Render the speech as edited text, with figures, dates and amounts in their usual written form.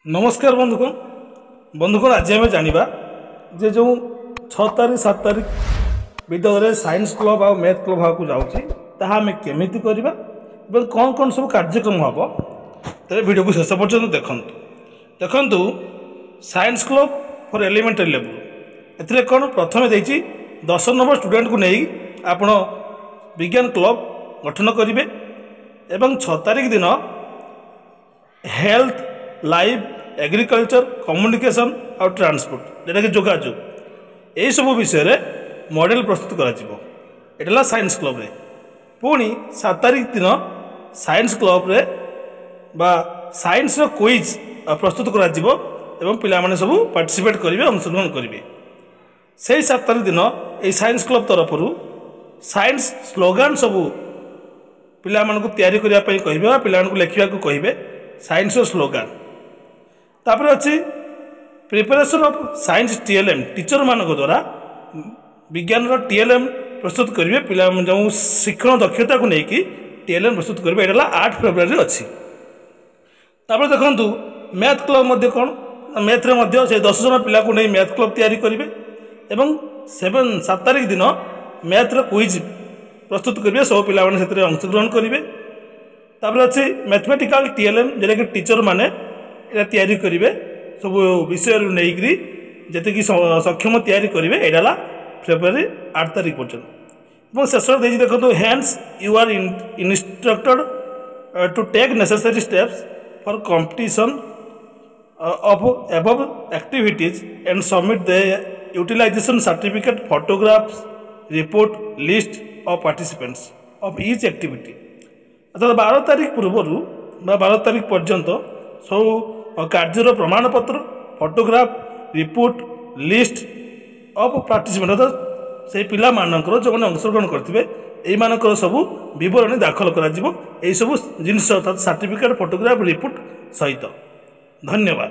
नमस्कार बंधुगण आज आम जाना जे जो 6 तारीख 7 तारीख विद्यालय साइंस क्लब आ मैथ क्लब को जाऊँगी केमी करवा कौन कौन सब कार्यक्रम हम तेरे वीडियो को शेष पर्यटन देखु science club for elementary level A कौन प्रथम देती 10 नंबर स्टूडेंट को नहीं आप विज्ञान क्लब गठन करेंगे 6 तारीख दिन हेल्थ लाइफ एग्रीकल्चर कम्युनिकेशन और ट्रांसपोर्ट जोटा कि जोगाजोग यही सब विषय रे मॉडल प्रस्तुत करा साइंस क्लब रे पुणी 7 तारीख दिन साइंस क्लब रे बा साइंस रो क्विज प्रस्तुत करा पिला माने सब पार्टिसिपेट करेंगे अंशग्रहण करेंगे से 7 तारीख दिन ये साइंस क्लब तरफ साइंस स्लोगान सब पिला मानक तैयारी करने कहे पिला लिखा कहे साइंस स्लोगान तापर अच्छी preparation of science TLM teacher मान द्वारा विज्ञान टीएलएम प्रस्तुत करेंगे पिला जो शिक्षण दक्षता को लेकिन टीएलएम प्रस्तुत करेंगे ये 8 फेब्रुआरी अच्छी तापर देखु मैथ क्लब कौन मैथ रे से 10 जन पिला को नहीं मैथ क्लब तैयारी करेंगे 7 तारीख दिन मैथ क्विज प्रस्तुत करेंगे सब पिला अंशग्रहण करेंगे तापर अच्छी मैथमेटिकल टीएलएम जोटा कि टीचर मैंने तैयारी करेंगे सब विषय नहीं जी सक्षम तैयारी करेंगे यहाँ फेब्रुआरी 8 तारीख पर्यटन शेष देखो hence you are instructed to take necessary steps for competition of above activities and submit the utilisation certificate photographs report list of participants of each activity अर्थात 12 तारीख पूर्वर 12 तारीख पर्यंत सब कार्यर प्रमाणपत्र photograph report list of participant अर्थात से पिला मानकर जो मैंने अंशग्रहण करते यही सब बरणी दाखल कर सब जिन अर्थात सर्टिफिकेट फोटोग्राफ रिपोर्ट सहित धन्यवाद।